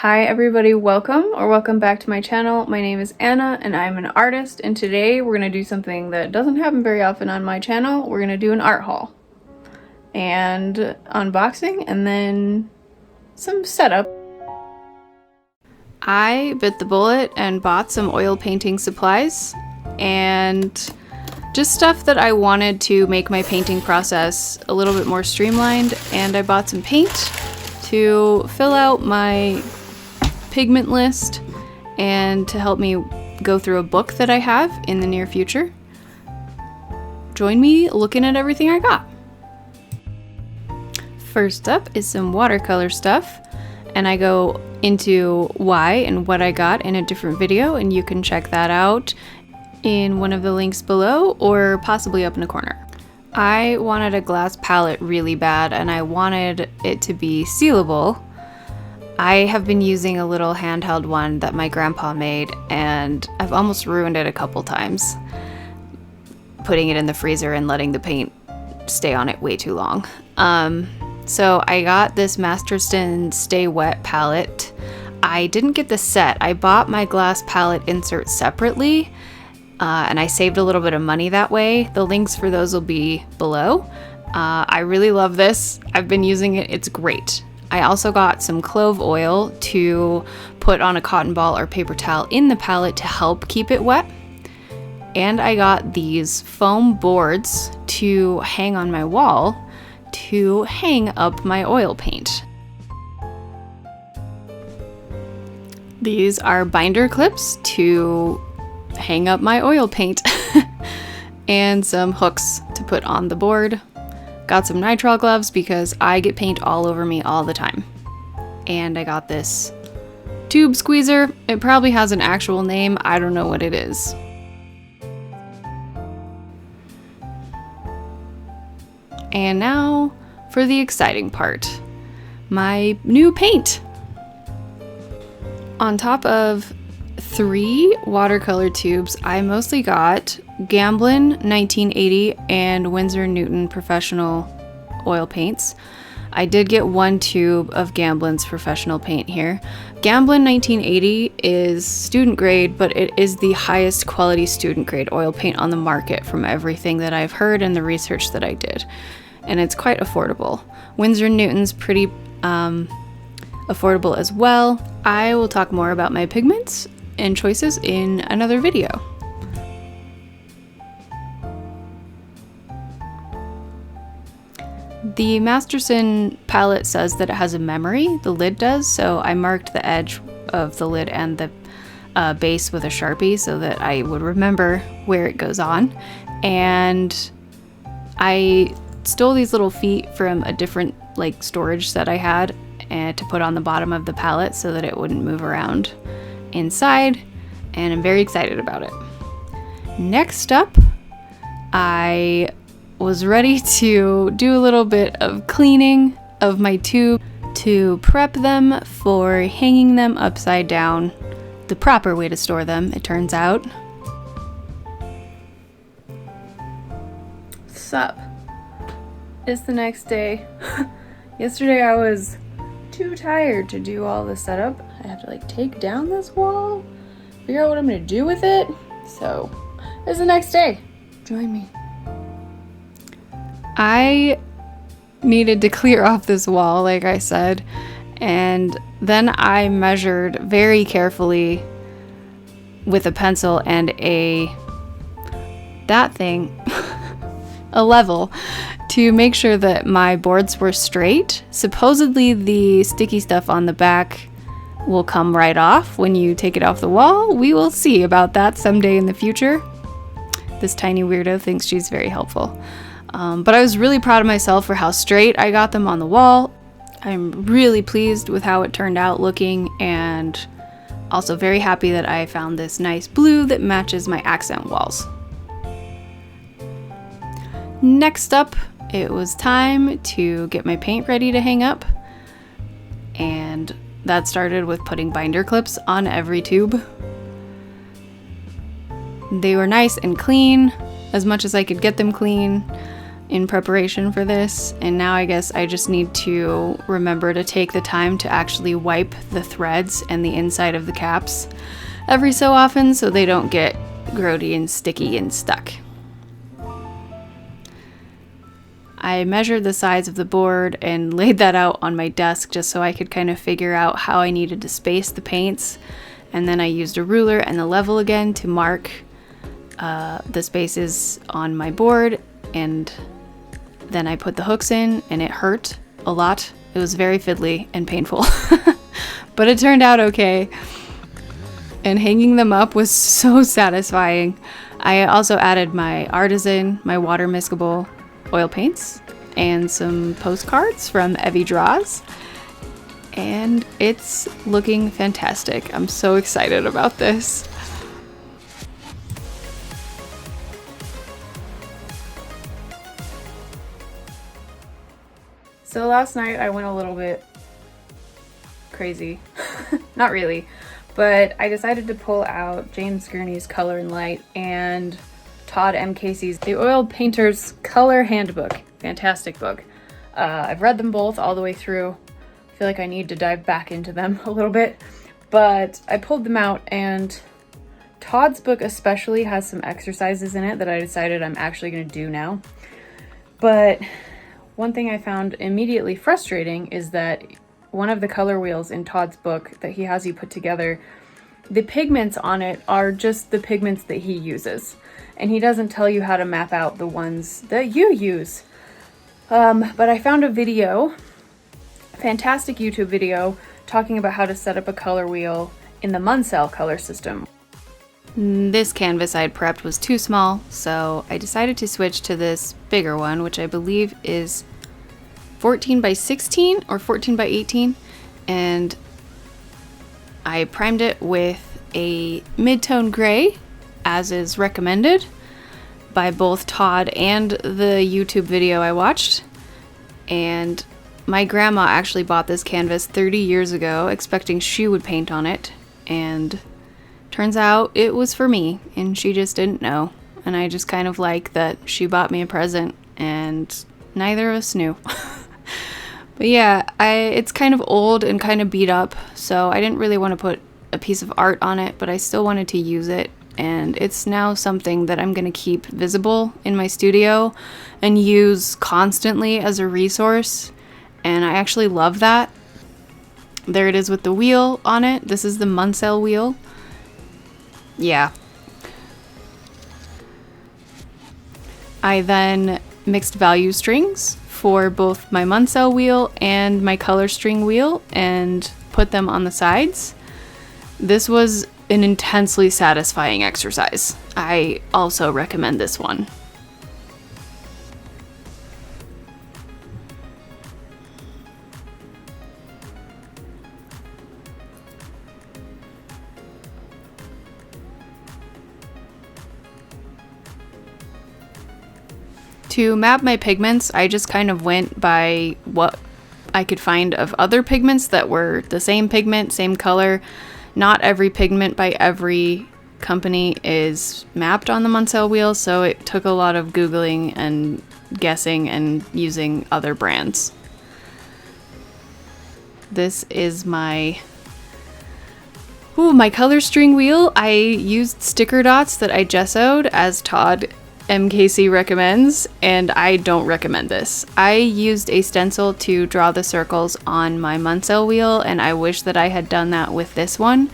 Hi everybody, welcome back to my channel. My name is Anna and I'm an artist, and today we're going to do something that doesn't happen very often on my channel. We're going to do an art haul and unboxing and then some setup. I bit the bullet and bought some oil painting supplies and just stuff that I wanted to make my painting process a little bit more streamlined, and I bought some paint to fill out my pigment list and to help me go through a book that I have in the near future. Join me looking at everything I got. First up is some watercolor stuff, and I go into why and what I got in a different video, and you can check that out in one of the links below or possibly up in the corner. I wanted a glass palette really bad, and I wanted it to be sealable. I have been using a little handheld one that my grandpa made, and I've almost ruined it a couple times, putting it in the freezer and letting the paint stay on it way too long. So I got this Masterson Stay Wet palette. I didn't get the set. I bought my glass palette insert separately, and I saved a little bit of money that way. The links for those will be below. I really love this. I've been using it. It's great. I also got some clove oil to put on a cotton ball or paper towel in the palette to help keep it wet. And I got these foam boards to hang on my wall to hang up my oil paint. These are binder clips to hang up my oil paint and some hooks to put on the board. Got some nitrile gloves because I get paint all over me all the time. And I got this tube squeezer. It probably has an actual name. I don't know what it is. And now for the exciting part, my new paint. On top of 3 watercolor tubes, I mostly got Gamblin 1980 and Winsor Newton Professional oil paints. I did get 1 tube of Gamblin's professional paint here. Gamblin 1980 is student grade, but it is the highest quality student grade oil paint on the market from everything that I've heard and the research that I did. And it's quite affordable. Winsor Newton's pretty affordable as well. I will talk more about my pigments and choices in another video. The Masterson palette says that it has a memory, the lid does, so I marked the edge of the lid and the base with a Sharpie so that I would remember where it goes on. And I stole these little feet from a different storage that I had and to put on the bottom of the palette so that it wouldn't move around inside, and I'm very excited about it. Next up, I was ready to do a little bit of cleaning of my tube to prep them for hanging them upside down, the proper way to store them, it turns out. Sup? It's the next day. Yesterday I was too tired to do all the setup. I have to take down this wall, figure out what I'm gonna do with it. So it's the next day. Join me. I needed to clear off this wall, like I said, and then I measured very carefully with a pencil and a level to make sure that my boards were straight. Supposedly the sticky stuff on the back will come right off when you take it off the wall. We will see about that someday in the future. This tiny weirdo thinks she's very helpful. But I was really proud of myself for how straight I got them on the wall. I'm really pleased with how it turned out looking, and also very happy that I found this nice blue that matches my accent walls. Next up, it was time to get my paint ready to hang up, and that started with putting binder clips on every tube. They were nice and clean, as much as I could get them clean. in preparation for this, and now I guess I just need to remember to take the time to actually wipe the threads and the inside of the caps every so often so they don't get grody and sticky and stuck. I measured the size of the board and laid that out on my desk just so I could kind of figure out how I needed to space the paints, and then I used a ruler and the level again to mark the spaces on my board, and then I put the hooks in, and it hurt a lot. It was very fiddly and painful, but it turned out okay. And hanging them up was so satisfying. I also added my Artisan, my water miscible oil paints, and some postcards from Evie Draws. And it's looking fantastic. I'm so excited about this. So last night I went a little bit crazy. Not really, but I decided to pull out James Gurney's Color and Light and Todd M. Casey's The Oil Painter's Color Handbook. Fantastic book. I've read them both all the way through. I feel like I need to dive back into them a little bit, but I pulled them out, and Todd's book especially has some exercises in it that I decided I'm actually going to do now. But one thing I found immediately frustrating is that one of the color wheels in Todd's book that he has you put together, the pigments on it are just the pigments that he uses, and he doesn't tell you how to map out the ones that you use. But I found a video, a fantastic YouTube video, talking about how to set up a color wheel in the Munsell color system. This canvas I had prepped was too small, so I decided to switch to this bigger one, which I believe is 14 by 16 or 14 by 18, and I primed it with a mid-tone gray, as is recommended by both Todd and the YouTube video I watched. And my grandma actually bought this canvas 30 years ago, expecting she would paint on it, and turns out it was for me, and she just didn't know. And I just kind of like that she bought me a present, and neither of us knew. But yeah, it's kind of old and kind of beat up, so I didn't really want to put a piece of art on it, but I still wanted to use it, and it's now something that I'm going to keep visible in my studio and use constantly as a resource, and I actually love that. There it is with the wheel on it. This is the Munsell wheel. Yeah. I then mixed value strings for both my Munsell wheel and my color string wheel and put them on the sides. This was an intensely satisfying exercise. I also recommend this one. To map my pigments, I just kind of went by what I could find of other pigments that were the same pigment, same color. Not every pigment by every company is mapped on the Munsell wheel, so it took a lot of Googling and guessing and using other brands. This is my color string wheel. I used sticker dots that I gessoed, as Todd MKC recommends, and I don't recommend this. I used a stencil to draw the circles on my Munsell wheel, and I wish that I had done that with this one.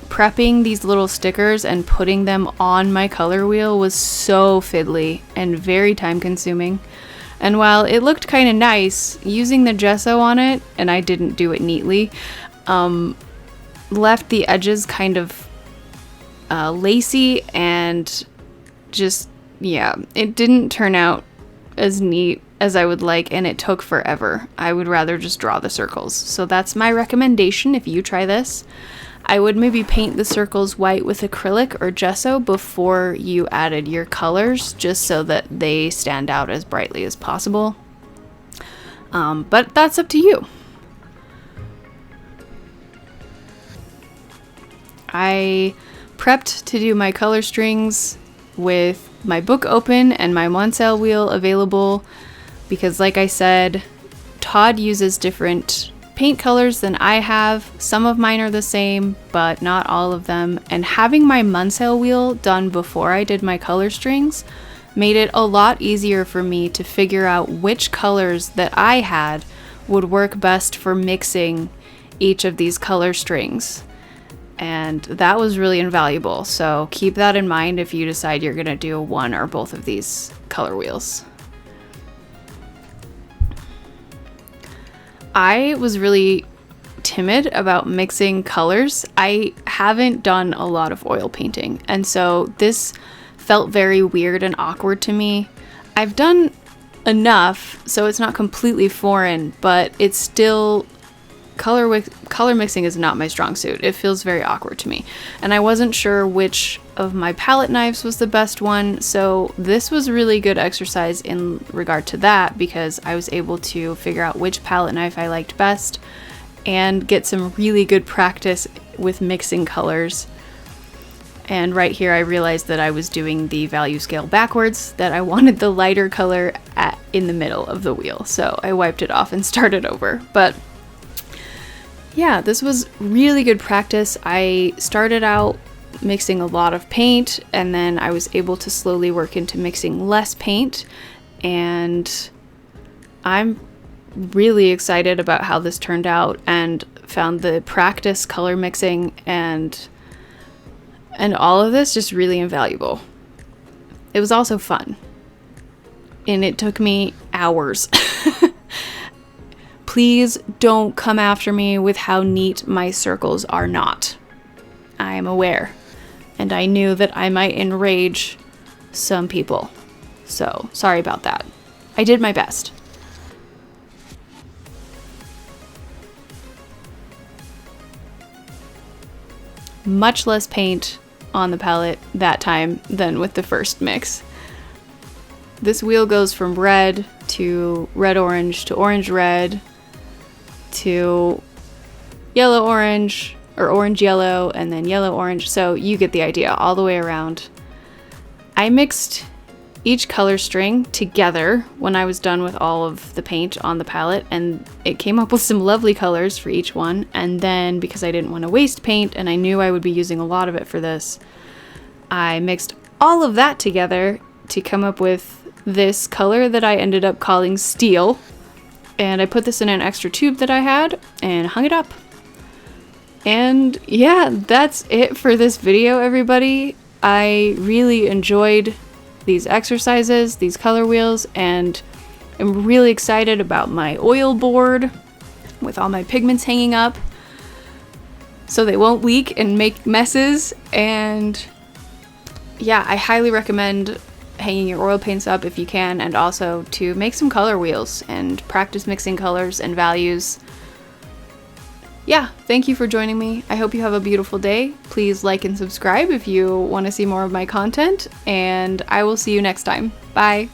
Prepping these little stickers and putting them on my color wheel was so fiddly and very time consuming. And while it looked kind of nice, using the gesso on it, and I didn't do it neatly, left the edges kind of lacy and just, yeah, it didn't turn out as neat as I would like, and it took forever. I would rather just draw the circles. So that's my recommendation if you try this. I would maybe paint the circles white with acrylic or gesso before you added your colors, just so that they stand out as brightly as possible. But that's up to you. I prepped to do my color strings with my book open and my Munsell wheel available because, like I said, Todd uses different paint colors than I have. Some of mine are the same, but not all of them. And having my Munsell wheel done before I did my color strings made it a lot easier for me to figure out which colors that I had would work best for mixing each of these color strings. And that was really invaluable. So keep that in mind if you decide you're gonna do one or both of these color wheels. I was really timid about mixing colors. I haven't done a lot of oil painting, and so this felt very weird and awkward to me. I've done enough, so it's not completely foreign, but it's still color mixing is not my strong suit. It feels very awkward to me, and I wasn't sure which of my palette knives was the best one, so this was really good exercise in regard to that because I was able to figure out which palette knife I liked best and get some really good practice with mixing colors. And right here I realized that I was doing the value scale backwards, that I wanted the lighter color in the middle of the wheel, so I wiped it off and started over. But yeah, this was really good practice. I started out mixing a lot of paint, and then I was able to slowly work into mixing less paint, and I'm really excited about how this turned out and found the practice color mixing and all of this just really invaluable. It was also fun, and it took me hours. Please don't come after me with how neat my circles are not. I am aware, and I knew that I might enrage some people. So, sorry about that. I did my best. Much less paint on the palette that time than with the first mix. This wheel goes from red to red-orange to orange-red to yellow-orange or orange-yellow and then yellow-orange, so you get the idea all the way around. I mixed each color string together when I was done with all of the paint on the palette, and it came up with some lovely colors for each one. And then because I didn't want to waste paint and I knew I would be using a lot of it for this, I mixed all of that together to come up with this color that I ended up calling Steel. And I put this in an extra tube that I had and hung it up. And yeah, that's it for this video, everybody. I really enjoyed these exercises, these color wheels, and I'm really excited about my oil board with all my pigments hanging up so they won't leak and make messes. And yeah, I highly recommend hanging your oil paints up if you can, and also to make some color wheels and practice mixing colors and values. Yeah, thank you for joining me. I hope you have a beautiful day. Please like and subscribe if you want to see more of my content, and I will see you next time. Bye!